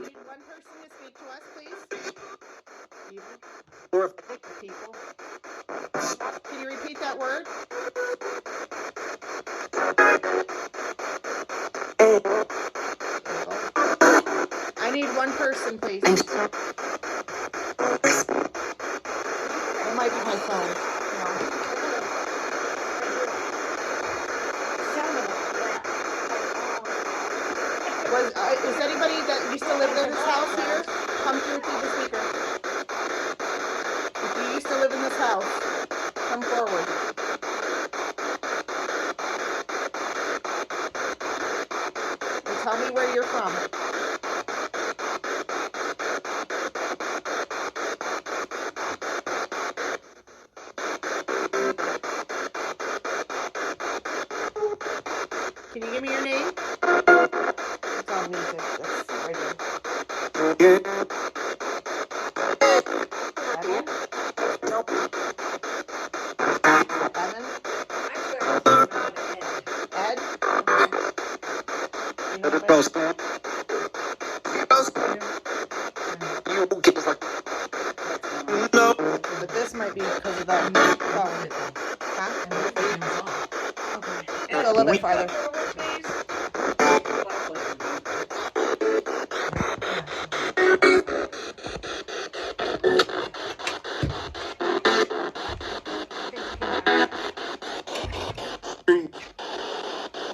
need one person to speak to us, please. People. Can you repeat that word? I need one person, please. It might be my phone. Is anybody that used to live in this house here? Come through the speaker. If you used to live in this house, come forward. And tell me where you're from. Can you give me your name? It's all music. That's right there. Evan? Nope. Evan? Ed? You know what? But this might be because of that phone. Huh? Okay. Go a little bit farther.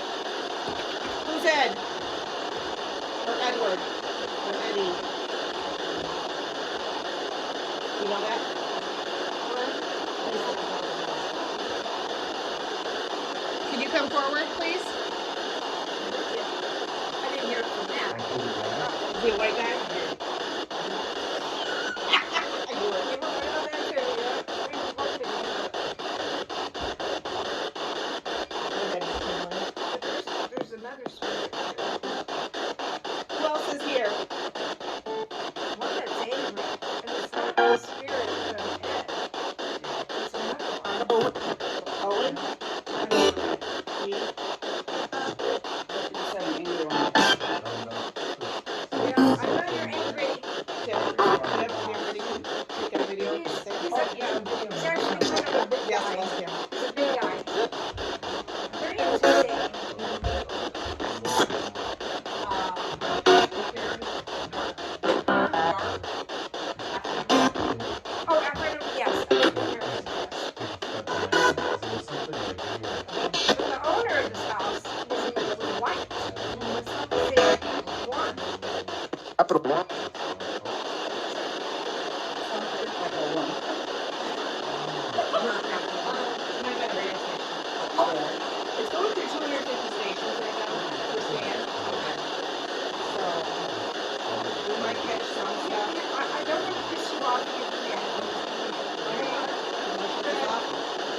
Who's Ed? Or Edward? Or Eddie? You know that? Can you come forward, please? I didn't hear it from that. Is he a white guy? There's another spirit. Who else is here? One that's angry, and it's not the spirit of Ed. It's another one. Owen? You said an angry one. Yeah, I know you're angry. Yep, everybody can take a video. He's actually kind of a big Yes, guy. yes, yeah. He's a big guy. Very intimidating. Oh, after yes. But the owner of this house was white. It's not the same one. It's going through 250 stations right now. Understand? So we might catch some stuff. I don't want to piss you off here.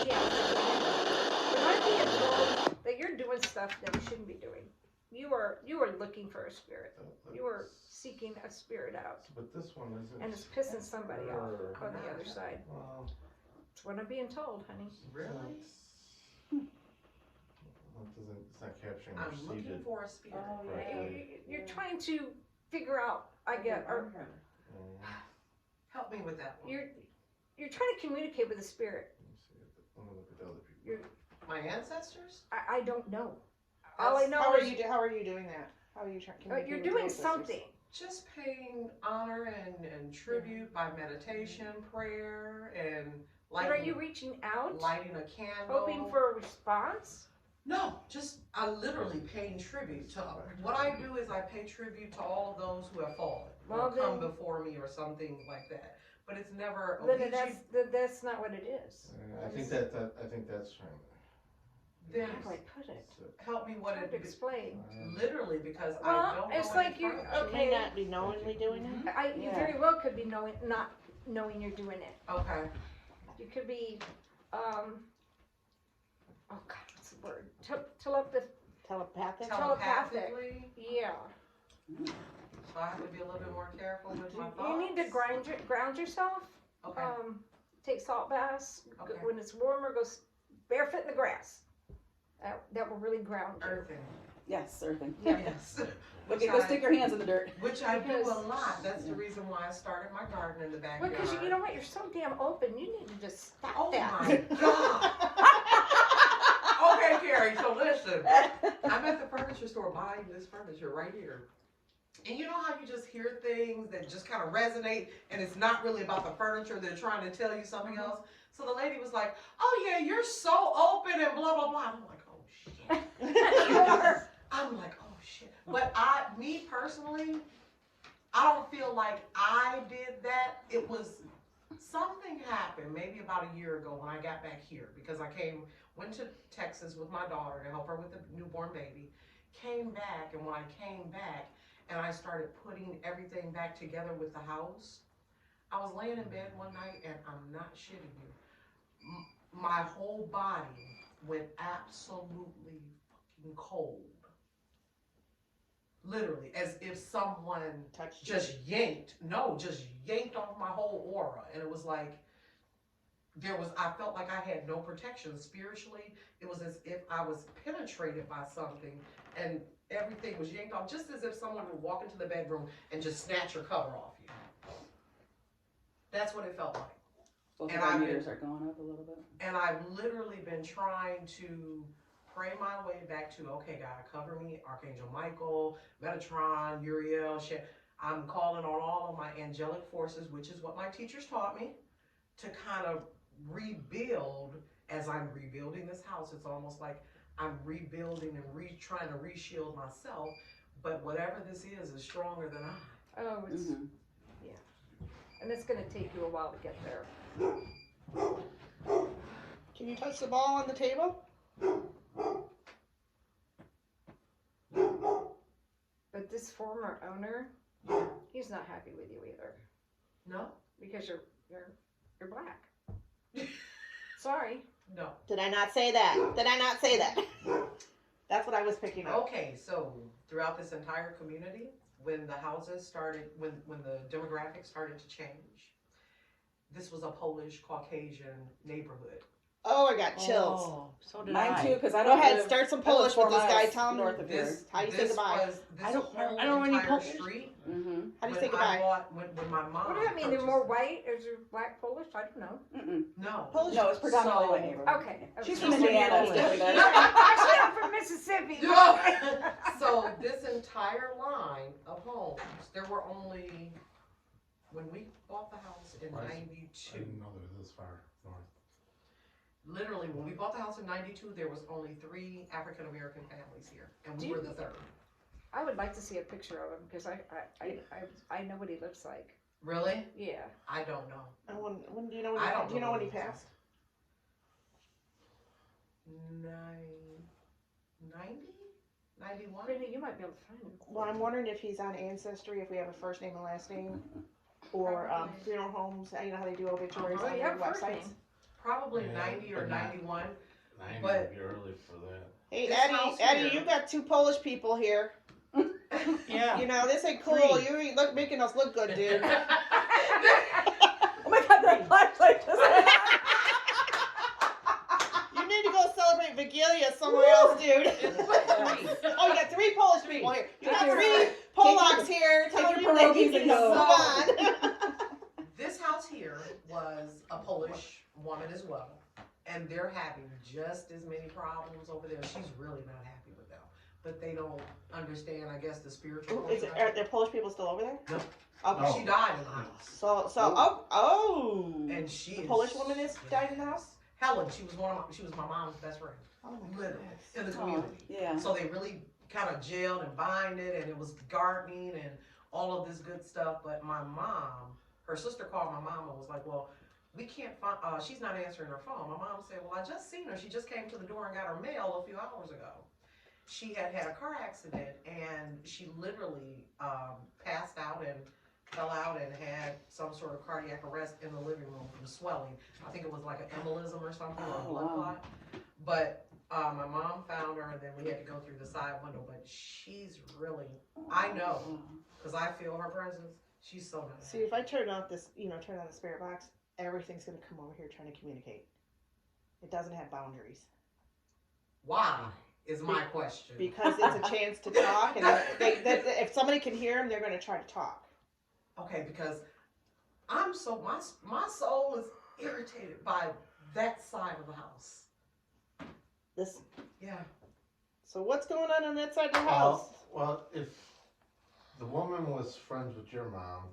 Yeah. But I'm being told that you're doing stuff that you shouldn't be doing. You are looking for a spirit. You are seeking a spirit out. But this one isn't. And it's pissing somebody off on the other side. Well, That's what I'm being told, honey. really? It's not capturing I'm your looking seated. for a spirit. Correctly. You're trying to figure out, Help me with that one. you're trying to communicate with the spirit. Let me look at the other people. My ancestors? I don't know. All I know How are is you doing that? How are you trying? you're doing something. Just paying honor and tribute by meditation, prayer, and But are you reaching out, lighting a candle. hoping for a response? No, just I literally paying tribute to what I do is I pay tribute to all of those who have fallen or come before me or something like that. But it's never. Then that's not what it is. I think that's trying. Then How do I put it? help me what Hard it to explain. Literally because I Well, don't know. it's like you. She may not be knowingly doing it. You very well could be not knowing you're doing it. Okay. You could be, oh God, what's the word? Telepathic? Telepathically. Yeah. So I have to be a little bit more careful with my thoughts. You need to ground yourself. Okay. Take salt baths. Okay. When it's warmer, go barefoot in the grass. That will really ground you. Earthing. Yes, earthing. Yes. Okay, go stick your hands in the dirt. Which I do a Because- lot. That's the reason why I started my garden in the Well, backyard. because you know what? You're so damn open. You need to just stop Oh that. my God. Okay, Carrie, so listen. I'm at the furniture store buying this furniture right here. And you know how you just hear things that just kind of resonate and it's not really about the furniture, they're trying to tell you something else? So the lady was like, oh yeah, you're so open and blah, blah, blah. I'm like, oh shit. I'm like, oh shit. But me personally, I don't feel like I did that. It was, something happened maybe about a year ago when I got back here because went to Texas with my daughter to help her with the newborn baby, came back, and when I came back and I started putting everything back together with the house, I was laying in bed one night and I'm not shitting you. My whole body went absolutely fucking cold. Literally, as if someone Touched just yanked off my whole aura. And it was like, I felt like I had no protection spiritually. It was as if I was penetrated by something and everything was yanked off, just as if someone would walk into the bedroom and just snatch your cover off you. That's what it felt like. Both And of our I've meters are going up a little bit. And I've literally been trying to pray my way back to, okay, God, cover me, Archangel Michael, Metatron, Uriel, I'm calling on all of my angelic forces, which is what my teachers taught me, to kind of rebuild. As I'm rebuilding this house, it's almost like I'm rebuilding and trying to reshield myself, but whatever this is stronger than I. Oh, it's, Mm-hmm. and it's going to take you a while to get there. Can you touch the ball on the table? But this former owner, he's not happy with you either No? because you're black. Sorry. No. Did I not say that? Did I not say that? That's what I was picking up. Okay, so throughout this entire community, when the houses started, when the demographics started to change, this was a Polish Caucasian neighborhood. Oh, I got chills. Oh, so did Mine I. too, because I Go don't ahead, live- start some I live Polish 4 with this guy. miles Tell me. north of here. How do you say goodbye? This I don't whole know any entire Polish. street. How Mm-hmm. do you When say goodbye? when my mom. What does that mean? They're more white? Is there black Polish? I don't know. Mm-mm. No. Polish. No, it's predominantly So- white neighborhood. Okay. She's okay. from Indiana. It's different there. Actually, I'm from Mississippi. So this entire line of homes, there were only, when we bought the house in Right. I 92, didn't know they were this far north. literally when we bought the house in 92, there was only 3 African American families here, and we were the 3rd. I would like to see a picture of him because I know what he looks like. Really? Yeah. I don't know. And when do you know I don't do you know know when he what he passed? 90? 91? Brittany, you might be able to find him. Well, I'm wondering if he's on Ancestry, if we have a first name and last name, or Probably. funeral homes. You know how they do obituaries Oh, on yeah, their first websites. name. Probably Yeah, 90 or but not- 91. 90 But- would be early for that. Hey, This Eddie, house Eddie, here- you got 2 Polish people here. Yeah. You know this ain't cool. 3. You ain't making us look good, dude. Oh my God, that flashlight just. You need to go celebrate Vigilia somewhere else, dude. Oh, you got 3 Polish people here. You got 3 Polacks here. take telling your you that you pierogies can and go. move on. This house here was a Polish woman as well, and they're having just as many problems over there. She's really not happy with them, but they don't understand, I guess, the spiritual. Are there Polish people still over there? No. Okay. No. She died in the house, Oh. and she The is- Polish woman died in the house? Helen, she was my mom's best friend, Oh my literally, goodness. in the Oh, community. yeah. So they really kind of jailed and binded, and it was gardening and all of this good stuff. But my mom, her sister called my mom and was like, well, we can't find, she's not answering her phone. My mom said, well, I just seen her. She just came to the door and got her mail a few hours ago. She had a car accident, and she literally passed out and fell out and had some sort of cardiac arrest in the living room from swelling. I think it was like an embolism or something, or a Oh, blood wow. clot. But my mom found her, and then we had to go through the side window. But she's really, I know, because I feel her presence. She's so nice. See, if I turn on this, turn on the spirit box, everything's gonna come over here trying to communicate. It doesn't have boundaries. Why? is my question. Because it's a chance to talk, and if somebody can hear them, they're going to try to talk. Okay, because I'm so my soul is irritated by that side of the house. This. Yeah. So what's going on that side of the house? Well, if the woman was friends with your mom,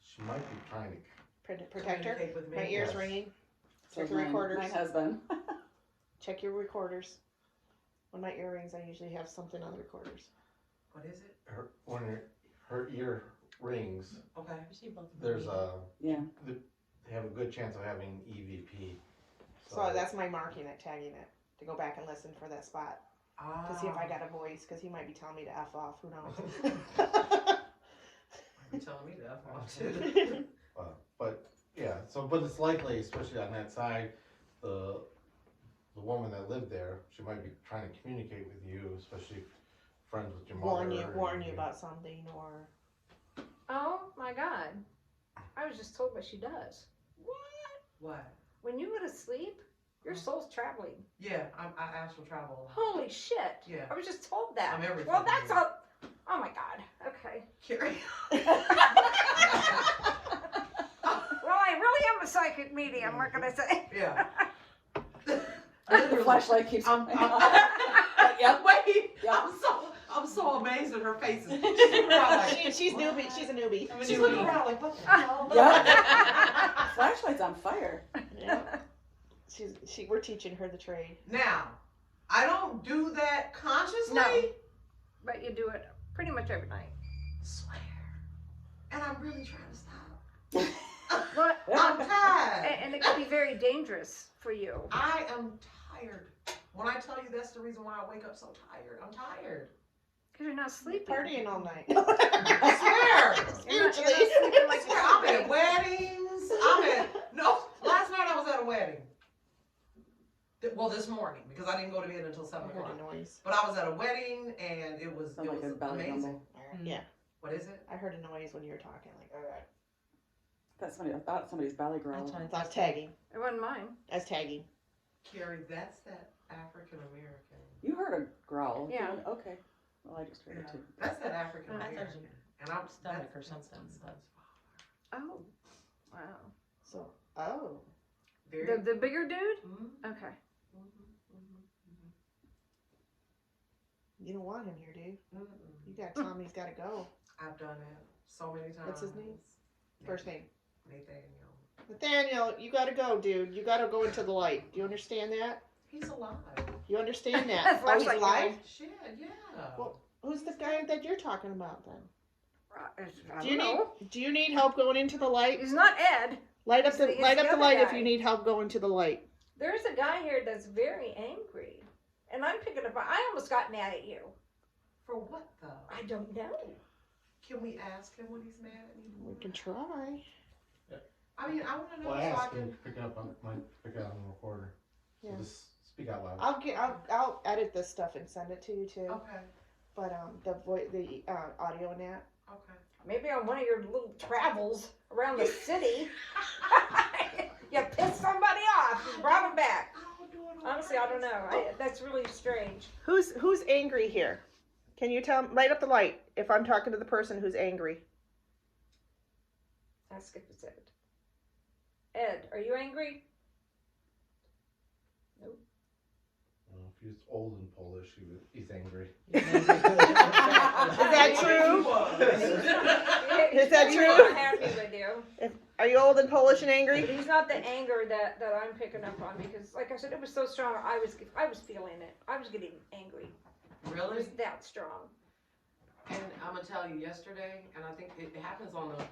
she might be trying to. Protect her. Communicate with me. My ears Yes. ringing. So Check your recorders. my husband. Check your recorders. On my earrings, I usually have something on the recorders. What is it? When her ear rings, Okay. there's Yeah. they have a good chance of having EVP. So that's my marking it, tagging it, to go back and listen for that spot. To see if I got a voice, because he might be telling me to F off, who knows. You're telling me to F off too. But yeah, but it's likely, especially on that side, the woman that lived there, she might be trying to communicate with you, especially friends with your mother. warn you about something, or Oh my God. I was just told what she does. What? When you go to sleep, your soul's traveling. Yeah, I astral travel. Holy shit. Yeah. I was just told that. I'm everything. Well, that's all. Oh my God. Okay. Carrie. Well, I really am a psychic medium, what can I say? Yeah. The flashlight keeps I'm, going I'm, on. Yep. Wait, Yeah. I'm so amazed at her faces. She's looking around like, she's newbie. She's a newbie. she's looking around like, what the hell? Yeah. Flashlight's on fire. Yeah. We're teaching her the trade. Now, I don't do that consciously. No. But you do it pretty much every night. Swear. And I'm really trying to stop. But, I'm tired. and it can be very dangerous for you. I am tired. When I tell you that's the reason why I wake up so tired, I'm tired. Because you're not sleeping. Partying all night. I swear. You're not Spiritually. sleeping I like swear, you're I'm sleeping. at weddings. Last night I was at a wedding. Well, this morning, because I didn't go to bed until 7 I heard o'clock. a noise. But I was at a wedding and it was Sound like a belly amazing. rumble. Yeah. What is it? I heard a noise when you were talking. Like, all right. I thought somebody's belly growled. I thought tagging. It wasn't mine. I was tagging. Carrie, that's that African American. You heard a growl. Yeah. Okay. Well, I just heard it too. That's that African I thought American. you- And I'm Stomach that's- or something, that's but- Oh. Wow. So, oh. very. The bigger dude? Mhm, Okay. mhm, mhm, You don't want him here, dude. mhm, mhm. You got Tommy's got to go. I've done it so many times. What's his name? First name. Nathaniel. Nathaniel, you got to go, dude. You got to go into the light. Do you understand that? He's alive. You understand that? Oh, he's Flashlight alive? Shit, yeah. Well, who's the guy that you're talking about then? I Do you don't know. Do you need help going into the light? He's not Ed. Light up He's the the- he's light the up the other light if guy. you need help going to the light. There's a guy here that's very angry. And I'm picking up. I almost got mad at you. For what though? I don't know. Can we ask him when he's mad at me? We can try. I mean, I want to know Well, so I ask can. him to pick up on the recorder. So Yeah. just speak out loud. I'll edit this stuff and send it to you too. Okay. But the audio and that. Okay. Maybe on one of your little travels around the city, you pissed somebody off. You brought him back. I'll do it on Honestly, I don't know. purpose. That's really strange. Who's angry here? Can you tell? Light up the light if I'm talking to the person who's angry. Ask if it's Ed. Ed, are you angry? Well, if he's old and Polish, he's angry. Is that true? Is that He's true? not happy with you. Are you old and Polish and angry? He's not the anger that I'm picking up on because, like I said, it was so strong. I was feeling it. I was getting angry. It Really? was that strong. And I'm gonna tell you, yesterday, and I think it happens on the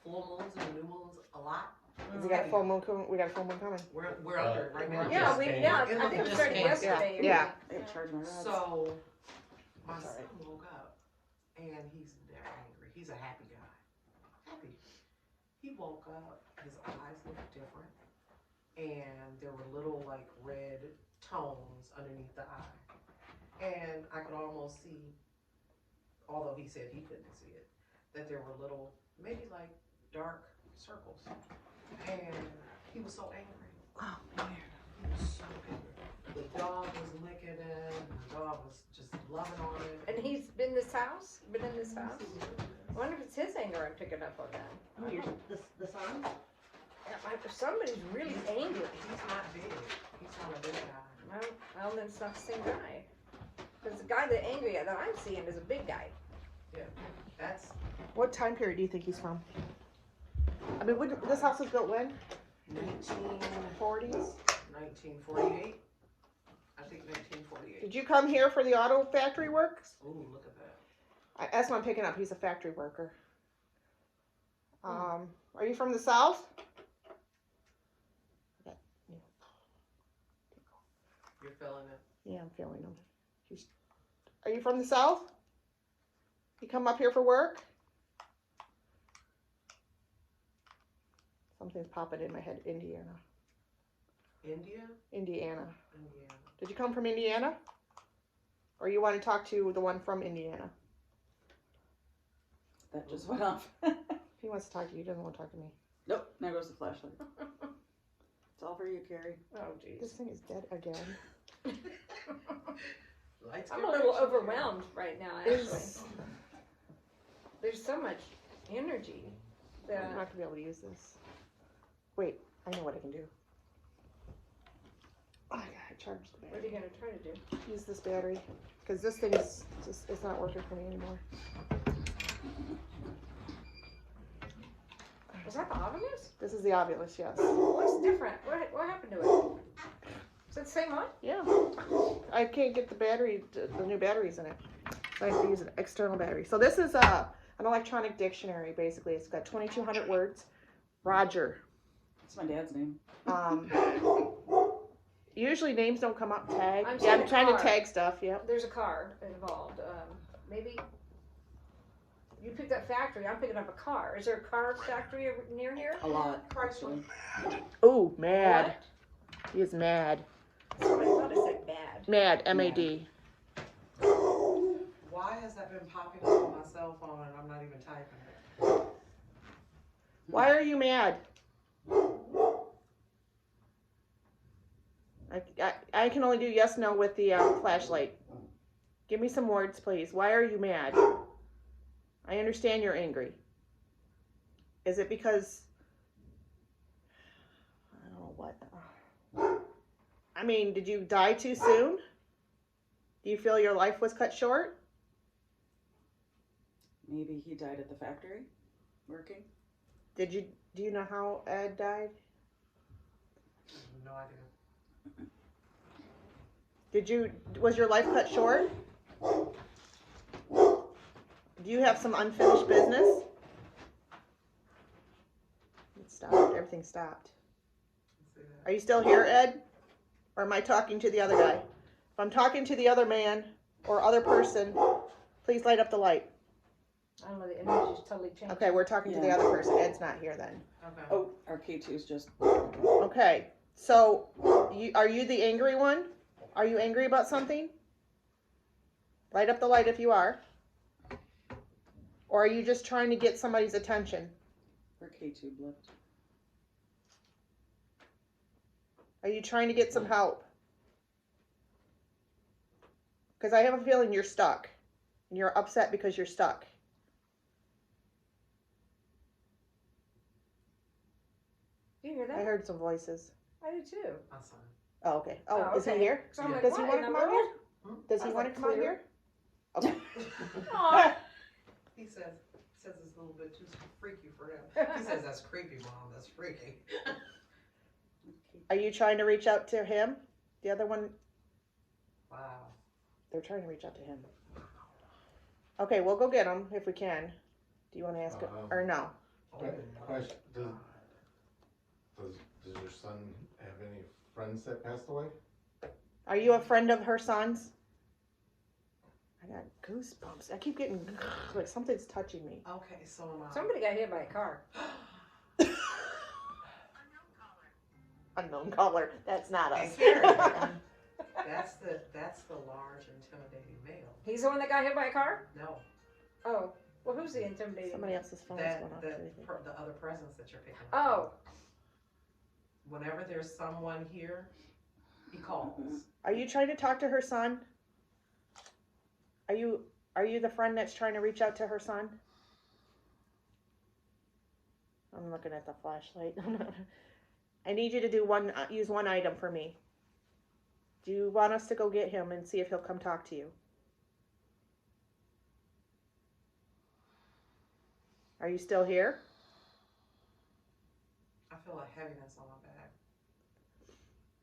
full moons and the new moons a lot. We got a full moon coming. We got a full moon coming. We're under it right now. Yeah, Just I think it started yesterday. Yeah. They charged my rods. So my That's all son right. woke up and he's never angry. He's a happy guy. Happy. He woke up, his eyes looked different, and there were little like red tones underneath the eye. And I could almost see, although he said he couldn't see it, that there were little, maybe like dark circles. And he was so angry. Oh, man. He was so angry. The dog was licking it, and the dog was just loving on it. And he's been in this house? Been in this house? I wonder if it's his anger I'm picking up on that. Oh, the son? If somebody's really angry. He's not big. He's not a big guy. Well, then it's not the same guy. Because the guy that angry that I'm seeing is a big guy. Yeah, that's What time period do you think he's from? I mean, this house was built when? 1940s, 1948. I think 1948. Did you come here for the auto factory work? Ooh, look at that. That's what I'm picking up. He's a factory worker. Are you from the South? You're feeling it. Yeah, I'm feeling him. Are you from the South? You come up here for work? Something's popping in my head. Indiana. India? Indiana. Indiana. Did you come from Indiana? Or you want to talk to the one from Indiana? That just went off. He wants to talk to you. He doesn't want to talk to me. Nope, there goes the flashlight. It's all for you, Carrie. Oh, This jeez. thing is dead again. Lights I'm get a little bright. overwhelmed right now, actually. There's so much energy I'm that. not going to be able to use this. Wait, I know what I can do. Oh, I gotta charge the What are you battery. going to try to do? Use this battery. Because this thing is just, it's not working for me anymore. Was that the Ovilus? This is the Ovilus, yes. What's different? What happened to it? Is it the same one? Yeah. I can't get the battery, the new batteries in it. So I have to use an external battery. So this is an electronic dictionary, basically. It's got 2,200 words. Roger. That's my dad's name. Usually names don't come up tagged. I'm Yeah, I'm seeing a trying to car. tag stuff, yep. There's a car involved. Maybe you picked up factory. I'm picking up a car. Is there a car factory near here? A lot. Chrysler. Ooh, mad. What? He is mad. That's what I thought it said bad. Mad, M-A-D. Why has that been popping up on my cell phone and I'm not even typing it? Why are you mad? I can only do yes, no with the flashlight. Give me some words, please. Why are you mad? I understand you're angry. Is it because... I don't know what. I mean, did you die too soon? Do you feel your life was cut short? Maybe he died at the factory, working. Do you know how Ed died? No idea. Was your life cut short? Do you have some unfinished business? It stopped. Everything stopped. Let's see that. Are you still here, Ed? Or am I talking to the other guy? If I'm talking to the other man or other person, please light up the light. I don't know. The energy's totally changed. Okay, we're talking to the other person. Ed's not here then. Okay. Oh, our K2's just. Okay, so are you the angry one? Are you angry about something? Light up the light if you are. Or are you just trying to get somebody's attention? Our K2 blipped. Are you trying to get some help? Because I have a feeling you're stuck. And you're upset because you're stuck. Do you hear I that? heard some voices. I do too. My son. Oh, okay. Oh, is he okay. here? So I'm Yeah. like, Does he what want in to the come out world? here? Does I he was want to like, come out clear. here? Okay. Aw. He says it's a little bit too freaky for him. He says that's creepy, Mom. That's freaky. Are you trying to reach out to him? The other one, Wow. they're trying to reach out to him. Okay, we'll go get him if we can. Do you want to ask him? Or no? Question, does your son have any friends that passed away? Are you a friend of her son's? I got goosebumps. I keep getting like something's touching me. Okay, so am I. Somebody got hit by a car. Unknown caller. That's not Hey, us. Carrie, that's the large intimidating male. He's the one that got hit by a car? No, Oh. Well, who's the intimidating? Somebody else's phone's that going off. the Everything. the other presence that you're picking up. Oh. Whenever there's someone here, he calls. Are you trying to talk to her son? Are you the friend that's trying to reach out to her son? I'm looking at the flashlight. I need you to do use one item for me. Do you want us to go get him and see if he'll come talk to you? Are you still here? I feel a heaviness on my back.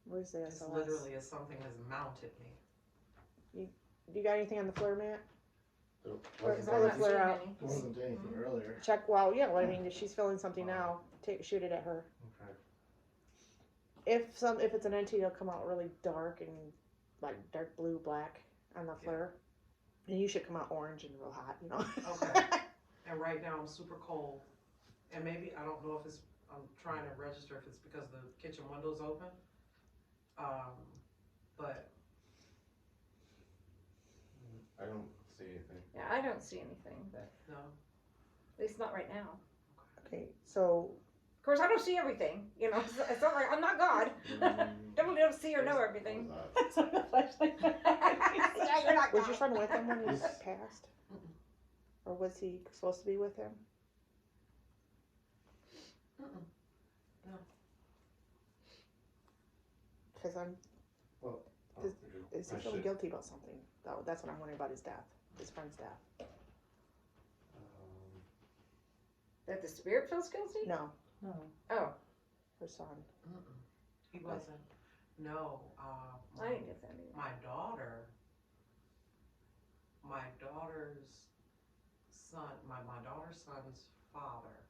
Where's the It's SOS? literally as something has mounted me. You got anything on the floor, Matt? Because Pull I'm the not flare seeing out. any. There wasn't anything earlier. Check. Well, yeah. Well, I mean, if she's feeling something now, shoot it at her. Okay. If it's an entity, it'll come out really dark and like dark blue, black on the flare, and you should come out orange and real hot. You know. Okay. And right now I'm super cold. And maybe, I don't know if it's, I'm trying to register if it's because the kitchen window's open. But I don't see anything. Yeah, I don't see anything, but no. at least not right now. Okay. So Of course, I don't see everything. You know, it's not like I'm not God. Don't see or know everything. It's on the flashlight. Yeah, you're not was God. your friend with him when he He's- passed, or was he supposed to be with him? Mm-mm. Because I'm. Is he I feeling should- guilty about something? That's what I'm wondering about his death, his friend's death. That the spirit feels guilty? No, No. Oh, her son. Mm-mm. He wasn't. No. I didn't get that either. My daughter's son, my daughter's son's father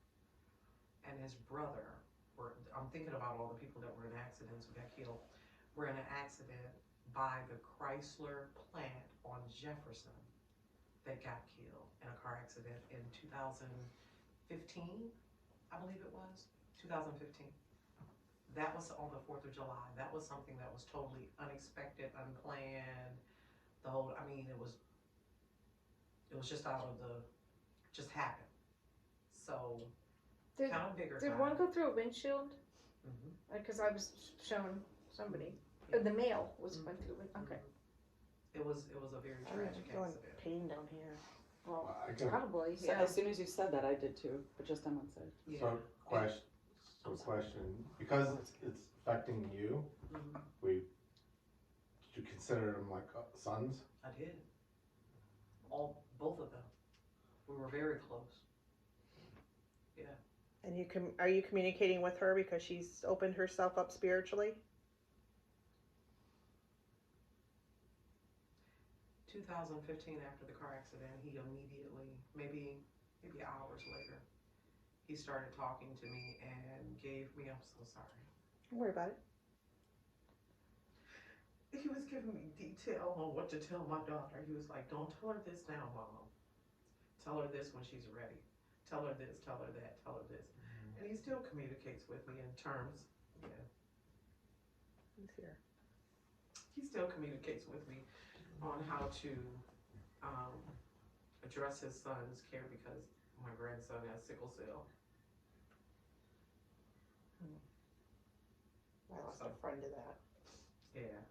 and his brother were, I'm thinking about all the people that were in accidents who got killed, were in an accident by the Chrysler plant on Jefferson that got killed in a car accident in 2015, I believe it was, 2015. That was on the 4th of July. That was something that was totally unexpected, unplanned. The whole, I mean, it was just out of the, just happened. So, Did, kind of bigger did time. one go through a windshield? Mhm. Because I was showing somebody. The male was went through it. Okay. It was a very I'm tragic feeling accident. pain down here. Well, I can, probably. So Yeah. as soon as you said that, I did too, but just on one side. Yeah. question, because it's affecting you, Mhm. did you consider them like sons? I did. Both of them. We were very close. And are you communicating with her because she's opened herself up spiritually? 2015, after the car accident, he immediately, maybe hours later, he started talking to me and gave me, I'm so sorry. Don't worry about it. He was giving me detail on what to tell my daughter. He was like, don't tell her this now, Mom. Tell her this when she's ready. Tell her this, tell her that, tell her this. And he still communicates with me in terms, He's here. he still communicates with me on how to address his son's care because my grandson has sickle cell. I lost a friend to that. Yeah.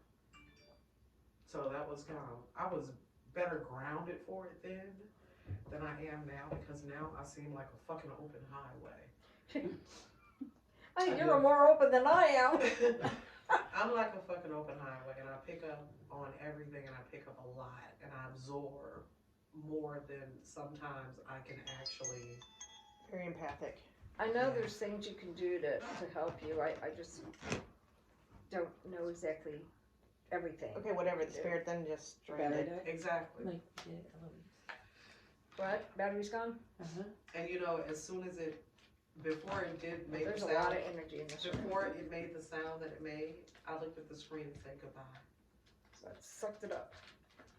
So that was kind of, I was better grounded for it then than I am now because now I seem like a fucking open highway. I think you're more open than I am. I'm like a fucking open highway and I pick up on everything and I pick up a lot and I absorb more than sometimes I can actually. Very empathic. I know there's things you can do to help you. I just don't know exactly everything. Okay, whatever the spirit, then just drain Battery it. died? Exactly. Like, yeah, Eloise. What? Battery's gone? Uh-huh. And you know, as soon as before it did make There's the a lot sound, of energy in this room. before it made the sound that it made, I looked at the screen and said goodbye. So it sucked it up.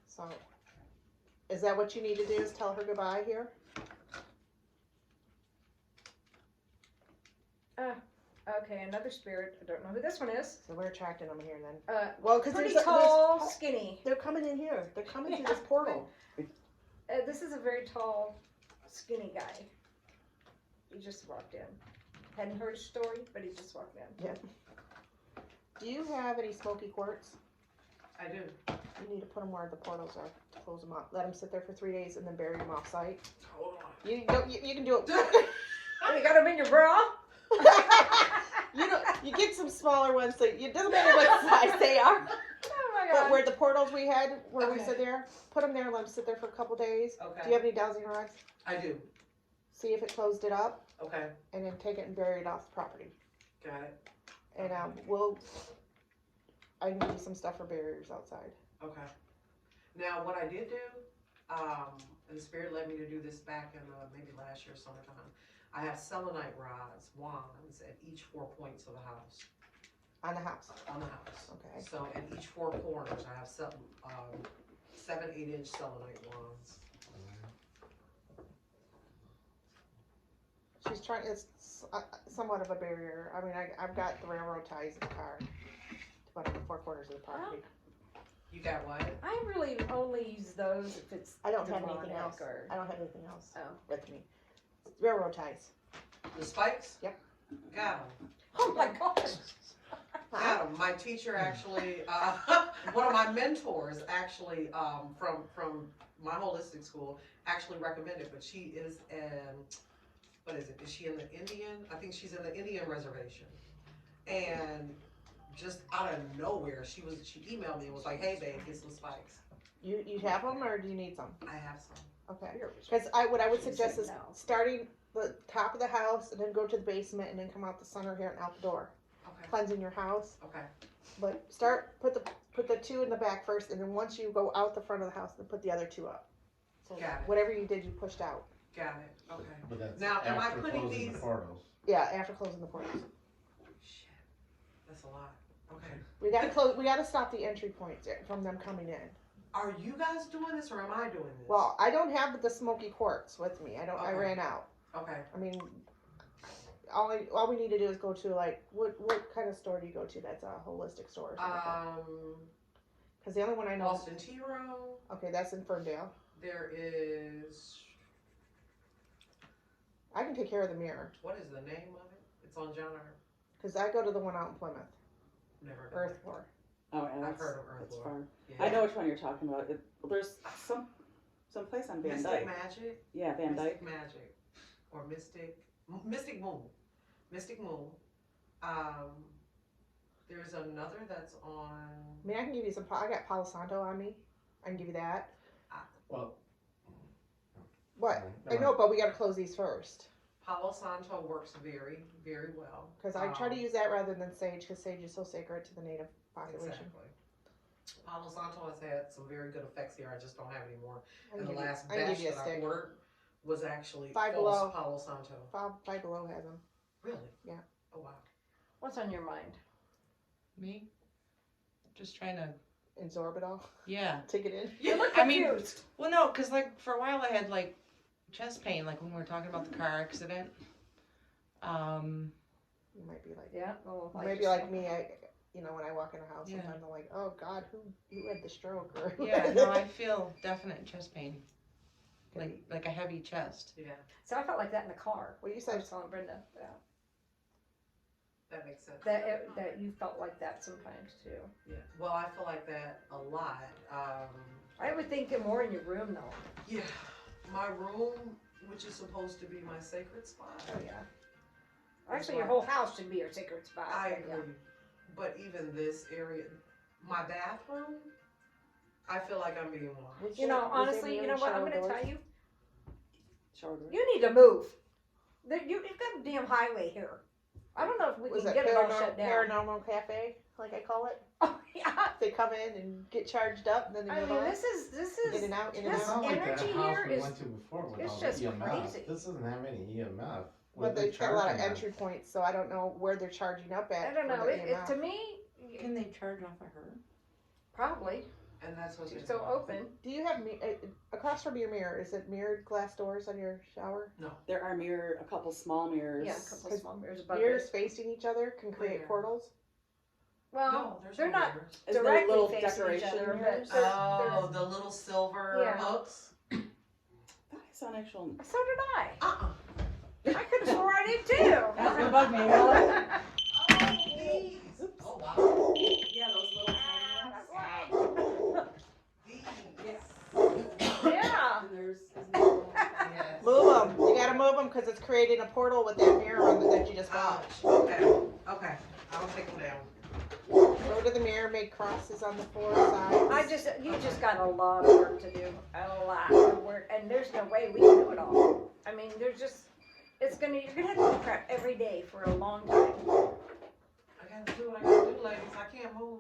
So, is that what you need to do? Is tell her goodbye here? Okay, another spirit. I don't know who this one is. So we're attracting them here then. Well, because pretty tall, skinny. they're coming in here. They're coming through Yeah. this portal. This is a very tall, skinny guy. He just walked in. Hadn't heard his story, but he just walked in. Yeah. Do you have any smoky quartz? I do. You need to put them where the portals are. To close them up. Let them sit there for 3 days and then bury them off site. Hold on. You can do it. Oh, you got them in your bra? You get some smaller ones, so it doesn't matter what size they are. Oh my But god. where the portals we had, where we Okay. sit there, put them there, let them sit there for a couple days. Okay. Do you have any dowsing rods? I do. See if it closed it up, Okay. and then take it and bury it off the property. Got it. And I can give you some stuff for barriers outside. Okay. Now, what I did do, and the spirit led me to do this back in maybe last year summertime. I have selenite rods, wands, at each 4 points of the house. On the house. On the house. Okay. So at each 4 corners, I have 7 8-inch selenite wands. She's trying. It's somewhat of a barrier. I mean, I've got the railroad ties in the car to put in the 4 corners of the property. You got what? I really only use those if it's I don't have demonic anything else. or- I don't have anything else Oh. with me. Railroad ties. The spikes? Yep. Got them. Oh my gosh. Got 'em. My teacher actually, one of my mentors actually, from my holistic school, actually recommended, but she is what is it? Is she in the Indian? I think she's in the Indian reservation. And just out of nowhere, she emailed me and was like, hey babe, get some spikes. You have them, or do you need some? I have some. Okay. Because what I would She suggest said is no. starting the top of the house and then go to the basement and then come out the center here and out the door, Okay. cleansing your house. Okay. But put the 2 in the back first, and then once you go out the front of the house, then put the other 2 up. So Got it. whatever you did, you pushed out. Got it. Okay. But that's Now, am I after putting closing these- the portals. Yeah, after closing the portals. Shit. That's a lot. Okay. We gotta close. We gotta stop the entry points from them coming in. Are you guys doing this or am I doing this? Well, I don't have the smoky quartz with me. I Okay. ran out. Okay. I mean, all we need to do is go to what kind of store do you go to? That's a holistic store. Because the only one I know. Boston Tea Room. Okay, that's in Ferndale. There is, I can take care of the mirror what is the name of it? It's on John R. because I go to the one out in Plymouth, Never done Earth it. Floor. Oh, yeah, I've that's, heard of Earth that's Lord. far. Yeah. I know which one you're talking about. There's some place on Van Mystic Dyke. Magic. Yeah, Van Dyke. Mystic Magic. Or Mystic Moon. Mystic Moon. There's another that's on, I mean, I can give you some. I got Palo Santo on me. I can give you that. Well. What? no, I know, but we gotta close these first. Palo Santo works very, very well. Because I try to use that rather than sage, because sage is so sacred to the native population. Exactly. Palo Santo has had some very good effects here. I just don't have any more. I And can the give you- last I can batch give you a that I stick. ordered was actually Five false Below. Palo Santo. Five Below has them. Really? Yeah. Oh wow. What's on your mind? Me? Just trying to, Absorbitol. yeah. Take it in. You look I mean- confused. Well, no, because like for a while I had like chest pain, like when we were talking about the car accident. You might be like. Yeah. Well, Maybe like me. When I walk in a house, Yeah. sometimes I'm like, oh God, who had the stroke? Or Yeah, no, I feel definite chest pain, like a heavy chest. Yeah, So I felt like that in the car. Well, you I said was telling Brenda that makes sense. that you felt like that sometimes too. Yeah. Well, I feel like that a lot. I would think it more in your room though. Yeah, my room, which is supposed to be my sacred spot. Oh yeah. Actually, your whole house should be your sacred spot. I but agree. yeah. But even this area, my bathroom, I feel like I'm being watched. You know, honestly, you know what? I'm going to tell you. Shower door. You need to move. You've got a damn highway here. I don't know if we Was can it get it all shut down. paranormal cafe, like I call it? Oh yeah. They come in and get charged up, and then they I move mean, on. this is In and out, in and this It's out. not like that energy house here we is- went to before with it's all just the EMF. crazy. This doesn't have any EMF. But What they've got a lot of charging entry points, so I don't know where they're charging up at. I don't for know. the It, EMF. to me, Can they charge off of her? probably. And that's what She's they're so doing. open. Do you have across from your mirror? Is it mirrored glass doors on your shower? There are a couple small mirrors. Yeah, a couple Because small mirrors above Mirrors it. facing each other can create Where? portals. Well, No, there's they're no not mirrors. Is there directly little facing each decoration other, mirrors? but Oh, the little silver Yeah. hooks. That is on actual. so did I. Uh-uh. I could have swore I did too. That's gonna bug me. Oh, please. Oh, wow. Yeah, those little tiny ones. These. Yeah. And there's another one. Yes. Move them. You gotta move them because it's creating a portal with that mirror on that you just bought. Ouch. Okay. Okay. I'll take them down. Go to the mirror, make crosses on the four sides. You just got a lot of work to do, a lot of work, and there's no way we can do it all. I mean, you're gonna have to do crap every day for a long time. I gotta do what I gotta do, ladies. I can't move.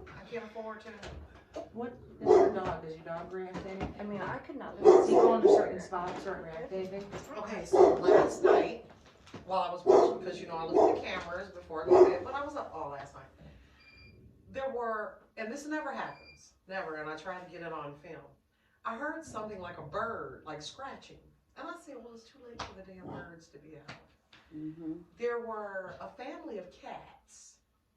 I can't afford to. What is your dog? Does your dog react to anything? I mean, I could not Does he live. go into certain spots or react to anything? Okay, so last night, while I was watching, because I look at the cameras before I go to bed, but I was up all last night. There were, and this never happens, never, and I tried to get it on film. I heard something like a bird, like scratching. And I said, well, it's too late for the damn birds to be out. Mm-hmm. There were a family of cats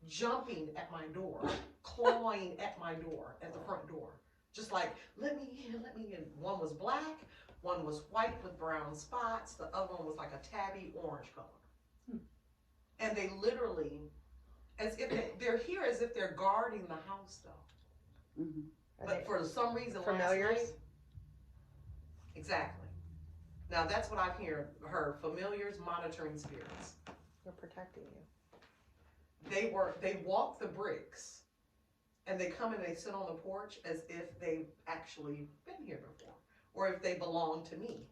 jumping at my door, clawing at my door, at the front door. Just like, let me in, let me in. One was black, one was white with brown spots, the other one was like a tabby orange color. And they literally, as if they're here as if they're guarding the house though. Mm-hmm. But for some reason familiars? last night, exactly. Now that's what I've heard, familiars monitoring spirits. They're protecting you. They walk the bricks and they come and they sit on the porch as if they've actually been here before or if they belong to me.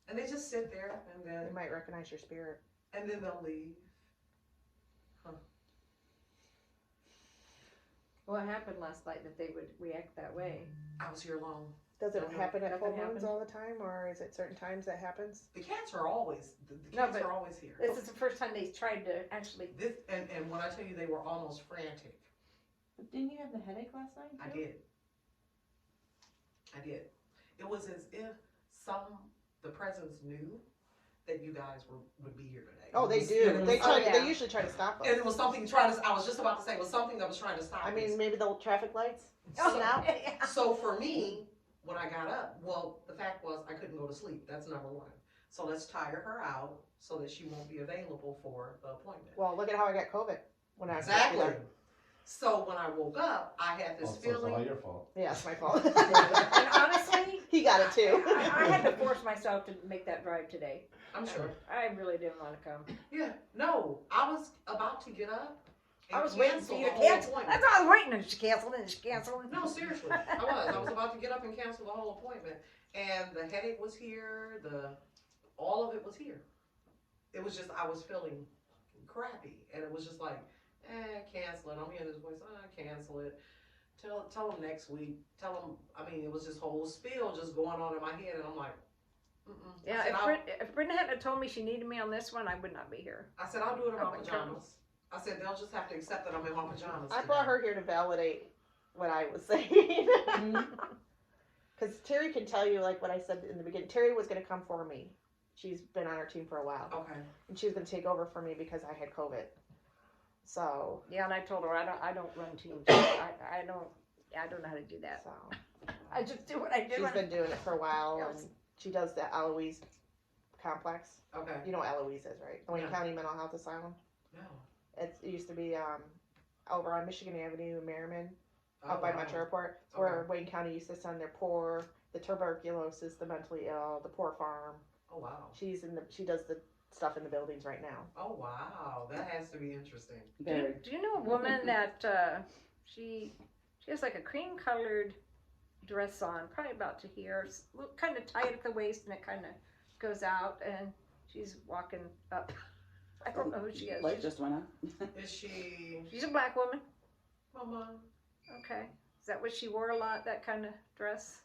And they just sit there and They then might recognize your spirit. they'll leave. What happened last night that they would react that way? I was here alone. Does it happen at full Nothing moons happened? all the time, or is it certain times that happens? The cats are always the No, cats but are always here. This is the first time they tried to actually. This and when I tell you they were almost frantic, But didn't you have the headache last night? I too? did. I did. It was as if the presence knew that you guys would be here today. Oh, they It was- do. and it They was- try. yeah. They usually try to stop us. And it was something I was just about to say, it was something that was trying to stop I mean, us. maybe the traffic lights. Oh, Now? yeah. So for me, when I got up, well, the fact was I couldn't go to sleep. That's number one. So let's tire her out so that she won't be available for the appointment. Well, look at how I got COVID when I was Exactly. So when I woke up, I had this So it's all feeling. your fault. Yeah, it's my fault. And honestly, He got it too. I had to force myself to make that drive today. I'm sure. I really didn't want to come. Yeah. No, I was about to get up. And I was waiting for cancel you the to whole cancel. appointment. That's all I was waiting, and she canceled, and she canceled. No, seriously, I was about to get up and cancel the whole appointment, and the headache was here. All of it was here. It was just I was feeling crappy, and it was just like, cancel it. I'm hearing this voice, cancel it. Tell them next week. Tell them. I mean, it was this whole spiel just going on in my head, and I'm like, Yeah, I said, if Brittany hadn't told me she needed me on this one, I would not be here. I said I'll do it in Oh my my pajamas. I said they'll just have to accept that I'm in my pajamas. I today." brought her here to validate what I was saying. Because Terry can tell you, like what I said in the beginning. Terry was going to come for me. She's been on our team for a while. Okay. And she was going to take over for me because I had COVID. So, Yeah, and I told her I don't run teams. I don't know how to do that. so I just do what I do. she's been doing it for a while, Yes. and she does the Eloise complex. Okay. You know what Eloise is, right? The Wayne Yeah. County Mental Health Asylum. No. It used to be over on Michigan Avenue in Merriman, Oh, out by wow. Metro Airport. It's where Wayne County used to send their poor, the tuberculosis, the mentally ill, the poor farm. Oh wow. She does the stuff in the buildings right now. Oh wow. That has to be interesting. Very. Do you know a woman that she has like a cream colored dress on, probably about to here, kind of tight at the waist, and it kind of goes out, and she's walking up. I don't know who she is. Light just went up. Is she She's a black woman. Mama? Okay. Is that what she wore a lot? That kind of dress?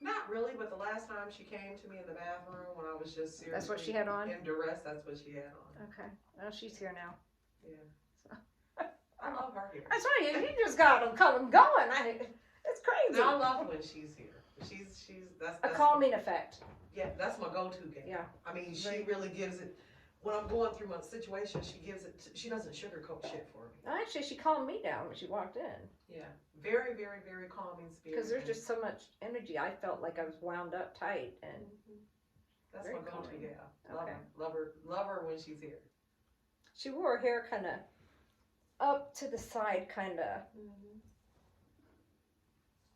Not really, but the last time she came to me in the bathroom when I was just seriously That's what she had on? in duress, that's what she had on. Okay. Well, she's here now. Yeah. I love her here. I saw you. You just got them going. It's crazy. No, I love when she's here. She's A that's calming effect. Yeah, that's my go-to game. Yeah. I mean, she Right. really gives it. When I'm going through my situation, she gives it. She doesn't sugarcoat shit for me. Actually, she calmed me down when she walked in Yeah, very, very, very calming spirit. because there's and just so much energy. I felt like I was wound up tight, and that's very my go-to. calming. Yeah, Okay. love her when she's here. she wore her hair kind of up to the side, kinda.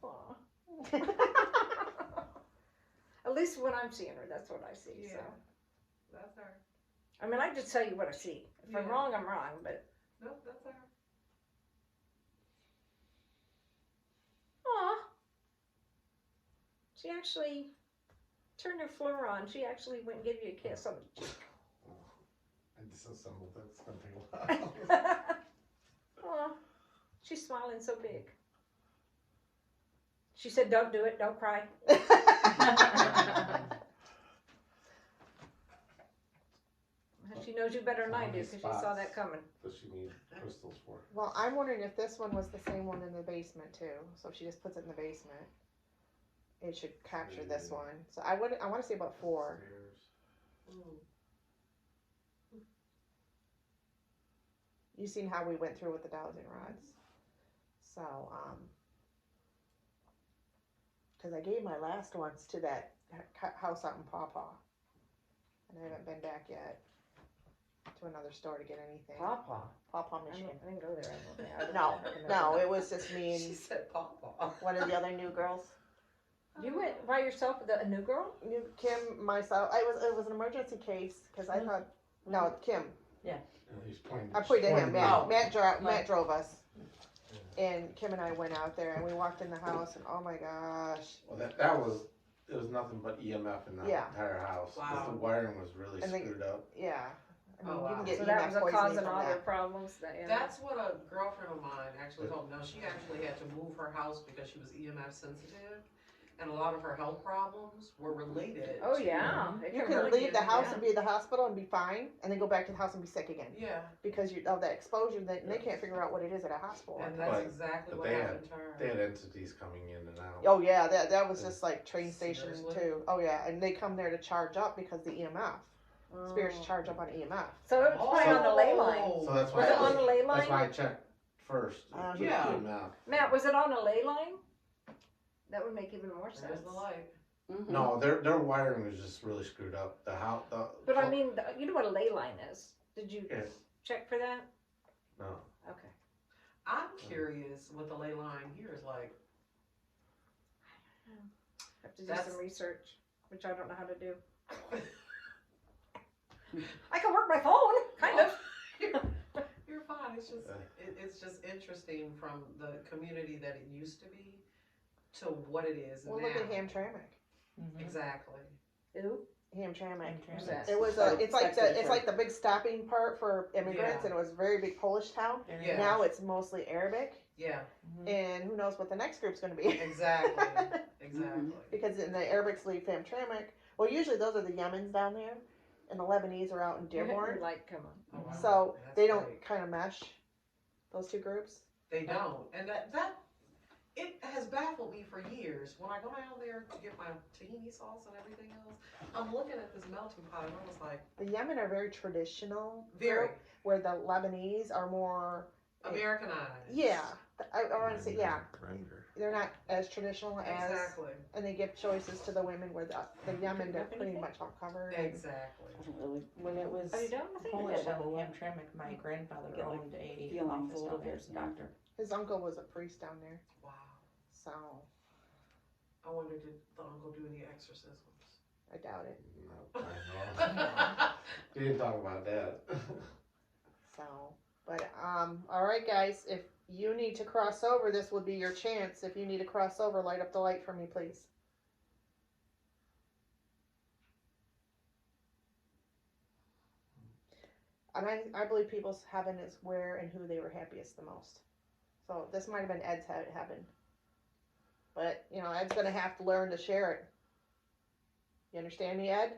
Aw. At least when I'm seeing her, that's what I see. Yeah. So, That's her. I mean, I just tell you what I see. If I'm Yeah. wrong, I'm wrong. But Nope, that's her. aw, she actually turned her floor on. She actually went and gave you a kiss on the cheek. I disassembled that. It's gonna take a while. Aw, she's smiling so big. She said, "Don't do it. Don't cry." She knows you better than I do because she saw that coming. Does she need crystals for? Well, I'm wondering if this one was the same one in the basement too. So if she just puts it in the basement, it should capture this one. So I want to say about 4. Mm. You seen how we went through with the dowsing rods. So because I gave my last ones to that house out in Paw Paw, and I haven't been back yet to another store to get anything. Papa. Paw Paw, I Michigan. didn't go there. I don't No, recognize no, it. it was just me She and said Papa. one of the other new girls. You went by yourself with a new girl? Kim, myself. It was an emergency case because I thought no, Kim. He's pointing. I pointed to him. Oh. Matt drove us, and Kim and I went out there and we walked in the house and oh my gosh. Well, it was nothing but EMF in that Yeah. entire house. 'Cause Wow. the wiring was really And they- screwed up. Yeah. I mean, Oh, you wow. can get So that EMF was a poisoning cause from of all that. their problems. That's what a girlfriend of mine actually told me. No, she actually had to move her house because she was EMF sensitive, and a lot of her health problems were related. Oh to- yeah. It You can can really leave give the you- house yeah. and be at the hospital and be fine, and then go back to the house and be sick again Yeah, because of that exposure. That they can't figure out what it is at a hospital. and that's But- exactly but what they had- happened to her. They had entities coming in and out. Oh yeah, that was just like train station Seriously? too. Oh yeah, and they come there to charge up because the EMF. Spirits Oh. charge up on EMF. So it was probably on the ley line. So that's Was why it on the ley that's line? why I checked first. with Yeah. EMF. Matt, was it on a ley line? That would make even more There's sense. the light. No, their wiring was just really screwed up. The house. But I mean, you know what a ley line is? Did you Yes. check for that? No. Okay. I'm curious what the ley line here is like. Have to do That's- some research, which I don't know how to do. I can work my phone, kind of. You're fine. It's just it's just interesting from the community that it used to be to what it is Well, now. look at Hamtramck. Exactly. Ooh. Hamtramck. What's that? It was So it's like expensive it's for- like the big stopping part for immigrants, Yeah. and it was a very big Polish town. Yeah. Now it's mostly Arabic, Yeah. and who knows what the next group's going to be. Exactly. Exactly. Because in the Arabics leave Hamtramck. Well, usually those are the Yemens down there, and the Lebanese are out in Dearborn. Like, come on. Oh, wow. So That's they don't great. kind of mesh, those two groups. They don't, and that it has baffled me for years. When I go down there to get my tahini sauce and everything else, I'm looking at this melting pot, and I was like, The Yemen are very traditional, very group, where the Lebanese are more. Americanized. Yeah, I want to say yeah. Grinder. They're not as traditional as, Exactly. and they give choices to the women where the Yemen they're pretty much all covered. and- Exactly. I don't really. When it was Are you done with it? Polish Yeah. on Hamtramck, my grandfather owned a feelings office a little down there bit, as a yeah. doctor. His uncle was a priest down there, Wow. so I wonder, did the uncle do any exorcisms? I doubt it. No, I know. We didn't talk about that. So, but all right, guys, if you need to cross over, this would be your chance. If you need to cross over, light up the light for me, please. And I believe people's heaven is where and who they were happiest the most. So this might have been Ed's heaven. But, you know, Ed's going to have to learn to share it. You understand me, Ed?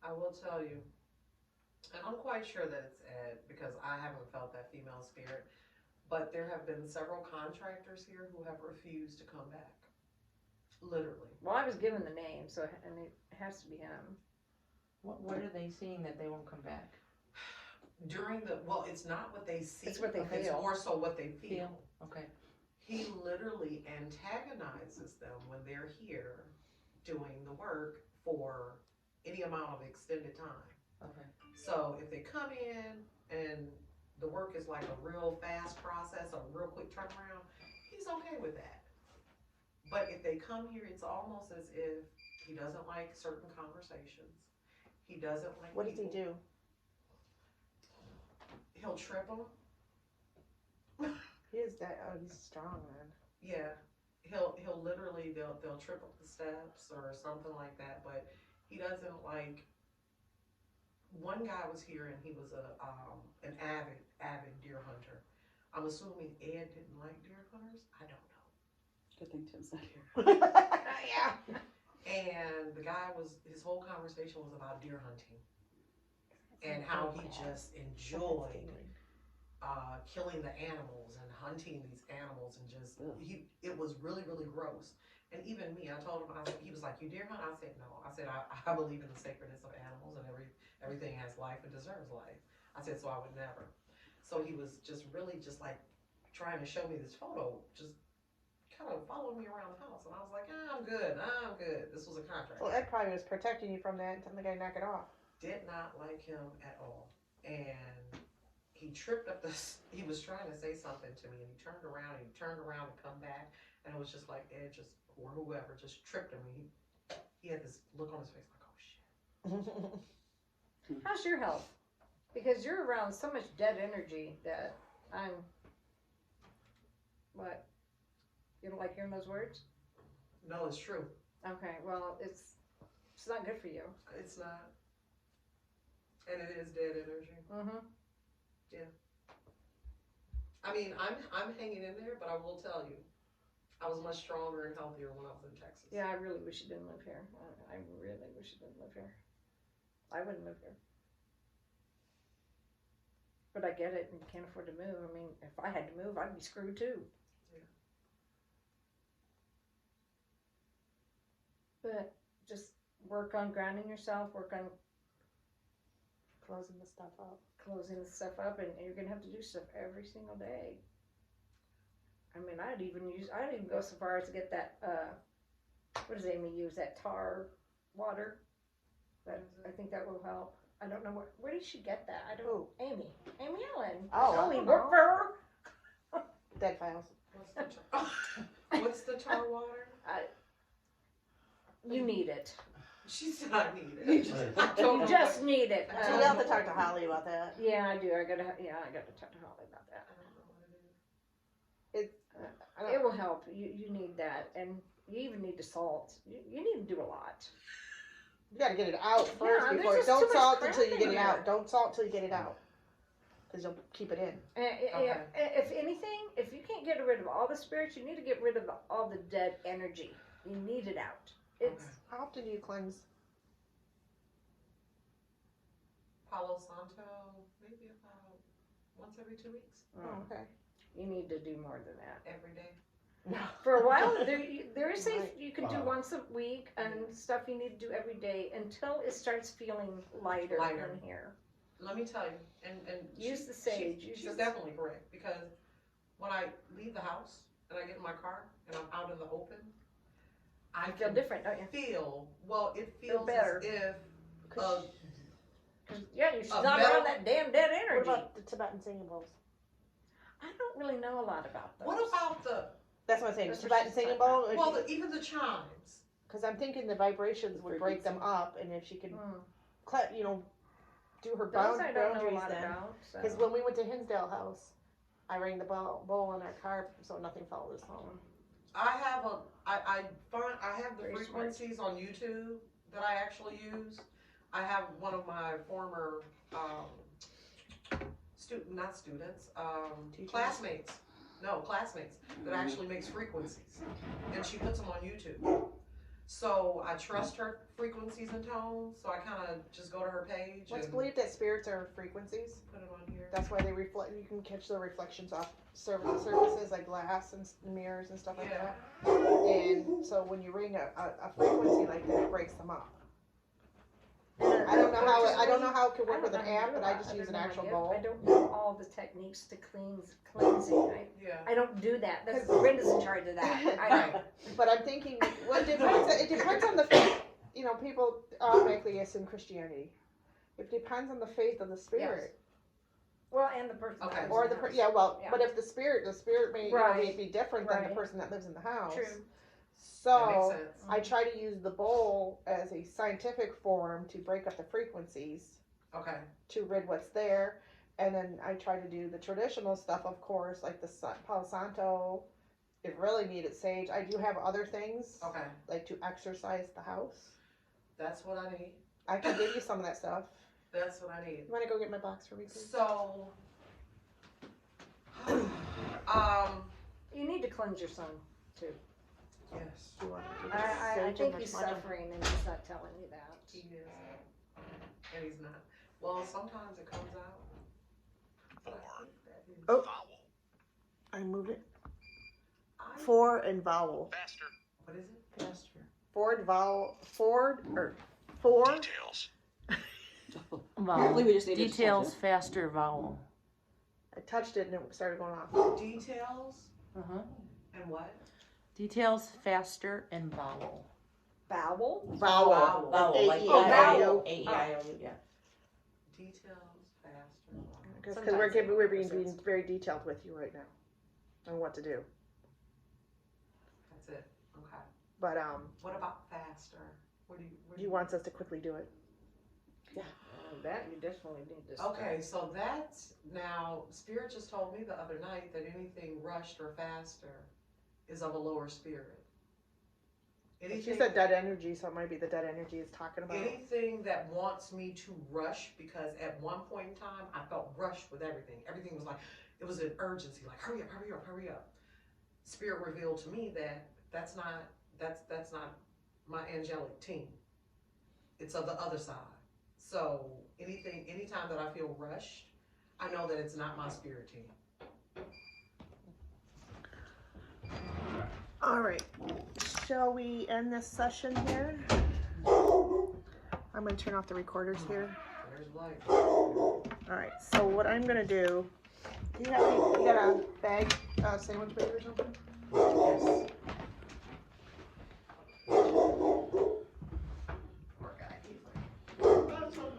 I will tell you, and I'm quite sure that it's Ed because I haven't felt that female spirit, but there have been several contractors here who have refused to come back. Literally. Well, I was given the name, so and it has to be him. What are they seeing that they won't come back? Well, it's not what they see. It's what they It's feel. more so what they feel. Okay. He literally antagonizes them when they're here doing the work for any amount of extended time. Okay. So if they come in and the work is like a real fast process, a real quick turnaround, he's okay with that. But if they come here, it's almost as if he doesn't like certain conversations. He doesn't like. What does he do? He'll trip them. He is that. Oh, he's strong, man. Yeah, he'll literally they'll trip up the steps or something like that. But he doesn't like. One guy was here and he was an avid deer hunter. I'm assuming Ed didn't like deer hunters. I don't know. Good thing Tim's not here. Yeah. And the guy his whole conversation was about deer hunting and how he just enjoyed killing the animals and hunting these animals and just it was really gross. And even me, I told him, he was like, "You deer hunt?" I said, "No." I said, I believe in the sacredness of animals and everything has life and deserves life. I said, so I would never. So he was just really just like trying to show me this photo, just kind of following me around the house. And I was like, I'm good. This was a contract. Well, Ed probably was protecting you from that until the guy knock it off. Did not like him at all. And he tripped up he was trying to say something to me and he turned around and come back. And it was just like Ed or whoever just tripped him. He had this look on his face like, oh shit. How's your health? Because you're around so much dead energy that what? You don't like hearing those words? No, it's true. Okay, well, it's not good for you. It's not. And it is dead energy. Mm-hmm. I mean, I'm hanging in there, but I will tell you, I was much stronger and healthier when I was in Texas. Yeah, I really wish you didn't live here. I really wish you didn't live here. I wouldn't live here. But I get it, and you can't afford to move. I mean, if I had to move, I'd be screwed too. Yeah. But just work on grounding yourself, work on Closing the stuff up. closing the stuff up, and you're gonna have to do stuff every single day. I mean, I'd even go so far as to get that, what does Amy use, that tar water? That, I think that will help. I don't know where did she get that? I don't know. Amy Ellen. Oh, Tell I me, don't work for her. Dead files. What's the tar water? You need it. She said I need it. You just need it. So you have to talk to Holly about that. Yeah, I do. I gotta talk to Holly about that. I don't know what it is. It will help. You need that, and you even need the salt. You need to do a lot. You gotta get it out first Yeah, before. there's just too Don't much salt crap until you in get it here. out. Don't salt till you get it out, because you'll keep it in. Okay. If anything, if you can't get rid of all the spirits, you need to get rid of all the dead energy. You need it out. It's How often do you cleanse? Palo Santo, maybe about once every 2 weeks. Oh, okay. You need to do more than that. Every day. For a while, there is things Right. you can do once a week and stuff you need to do every day until it starts feeling lighter. In here. Let me tell you, and Use the sage. She's definitely correct, because when I leave the house and I get in my car and I'm out in the open, I You feel can different, don't you? it feels better. as if Yeah, you're A not metal- around that damn dead What energy. about the Tibetan singing bowls? I don't really know a lot about those. what about the That's what I'm saying. That's The what Tibetan she's singing talking bowl. even the chimes? Because I'm thinking the vibrations would break them up, and if she could, do her Those I don't know a boundaries lot then. about. Because when we went to Hinsdale House, I rang the bowl in our car so nothing followed us home. I have I have the Very smart. frequencies on YouTube that I actually use. I have one of my former Teachers? classmates that actually makes frequencies, and she puts them on YouTube. So I trust her frequencies and tones, so I kind of just go to her page Let's and believe that spirits are frequencies. put it on here. That's why they reflect. You can catch the reflections off surfaces like glass and mirrors and stuff like Yeah. that. And so when you ring a frequency like that, it breaks them up. I don't know how it could work with an app, but I just use an actual bowl. I don't know all the techniques to cleansing. Yeah. I don't do that. That's Brenda's in charge of that. I don't. But I'm thinking, well, it depends on the you know, people automatically assume Christianity. It depends on the faith of the spirit. Well, and the person. Okay. Or the yeah, well, Yeah. but if the spirit may you know, Right. may be different than the Right. person that lives in the house. True. That makes So sense. I try to use the bowl as a scientific form to break up the frequencies Okay. to rid what's there, and then I try to do the traditional stuff, of course, like the Palo Santo. If really needed sage, I do have other things Okay. like to exercise the house. That's what I need. I can give you some of that stuff. That's what I need. You want to go get my box for me, please? So, You need to cleanse your son too. yes, Do you want to do I sage think and he's marshmallow? suffering and he's not telling you that. he is, and he's not. Well, sometimes it comes out. But I think that is- Oh. I moved it. For and vowel. Faster. What is it? Faster. Ford vowel. Ford or for. Details. Apparently we just need to touch Details it. faster vowel. I touched it and it started going off. Details Uh-huh. and what? Details faster and vowel. Vowel? Vowel. Vowel, Like like vowel. A-E-I-O-U, yeah. Details faster. Because Sometimes we're it being makes sense. very detailed with you right now on what to do. That's it. Okay. But What about faster? What do he wants us to quickly do it. That you definitely need to. Okay, so that's now Spirit just told me the other night that anything rushed or faster is of a lower spirit. She said dead energy, so it might be the dead energy is talking about. Anything that wants me to rush, because at one point in time I felt rushed with everything. Everything was like, it was an urgency, like hurry up, hurry up, hurry up. Spirit revealed to me that that's not my angelic team. It's of the other side. So anytime that I feel rushed, I know that it's not my spirit team. All right. Shall we end this session here? I'm going to turn off the recorders here. There's light. All right. So what I'm going to do, you got a bag, sandwich bag or something? Yes. Poor guy. He's like,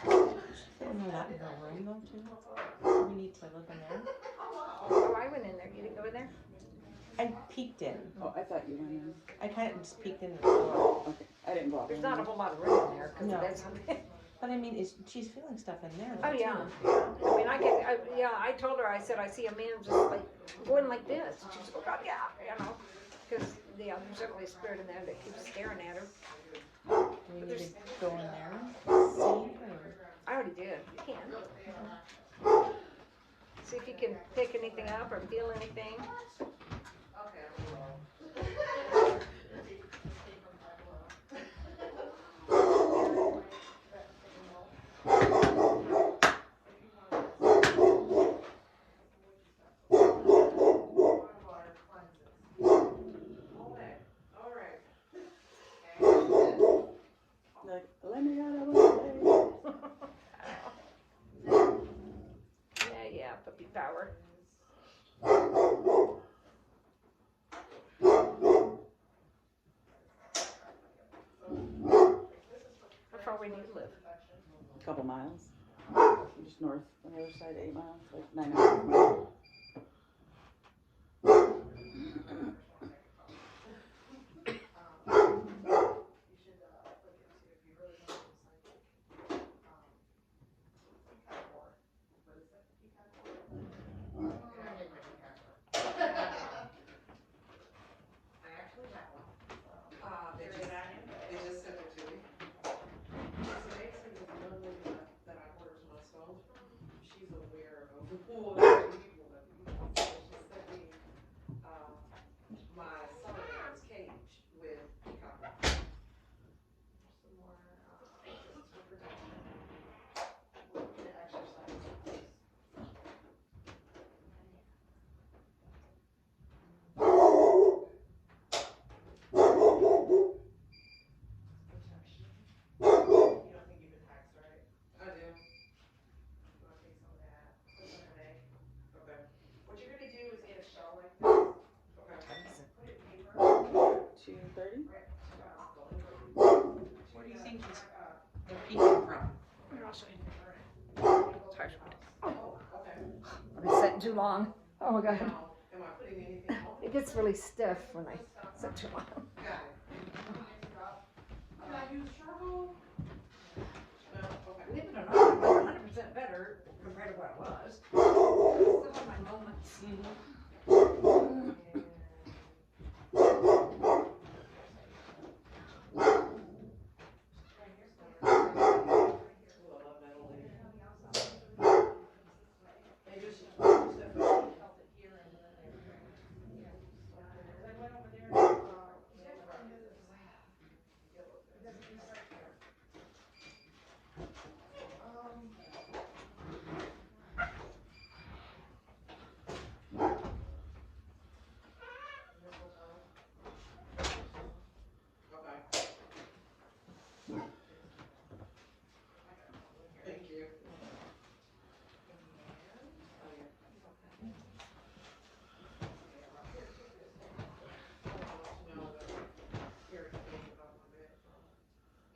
Isn't that in her room though too? We need to look in there. Oh, I went in there. You didn't go in there? I peeked in. Oh, I thought you went in. I kind of just peeked in the door. Okay, I didn't go out. There's there. not a whole lot of room in there because No. that's something. But I mean, she's feeling stuff in there. Oh though, yeah. too. I mean, I told her. I said I see a man just like going like this. And she said, "Oh God, yeah," you know, because there's certainly a spirit in there that keeps staring at her. Do we need to go in there and see? Or? I already did. You can. See if you can pick anything up or feel anything. Like, let me out of the way. Yeah, puppy power. How far we need to live? A couple miles. Just north on the other side, 8 miles, like 9.5 miles. They just sent it to me. So basically, the young lady that I orders my stones from, she's aware of who all the people that do you think they're peeking from? It's hard for me to- I've been sitting too long. Oh my god. Am I putting anything on? It gets really stiff when I sit too long. Got it. Can I use charcoal? No, okay. Believe it or not, I'm 100% better compared to what it was. Still have my moments. Thank you.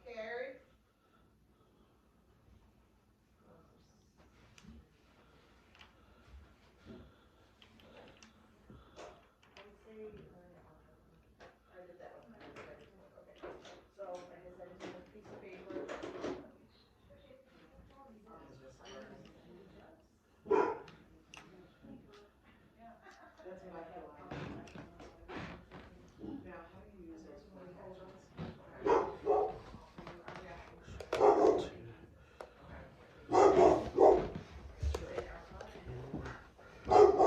Carrie? Now, how do you use those folders? Oh,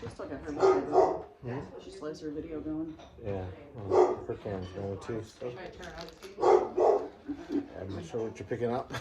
she's still got her video. She still has her video going. Yeah, well, her camera's going too, so Try to turn on the TV. I'm not sure what you're picking up.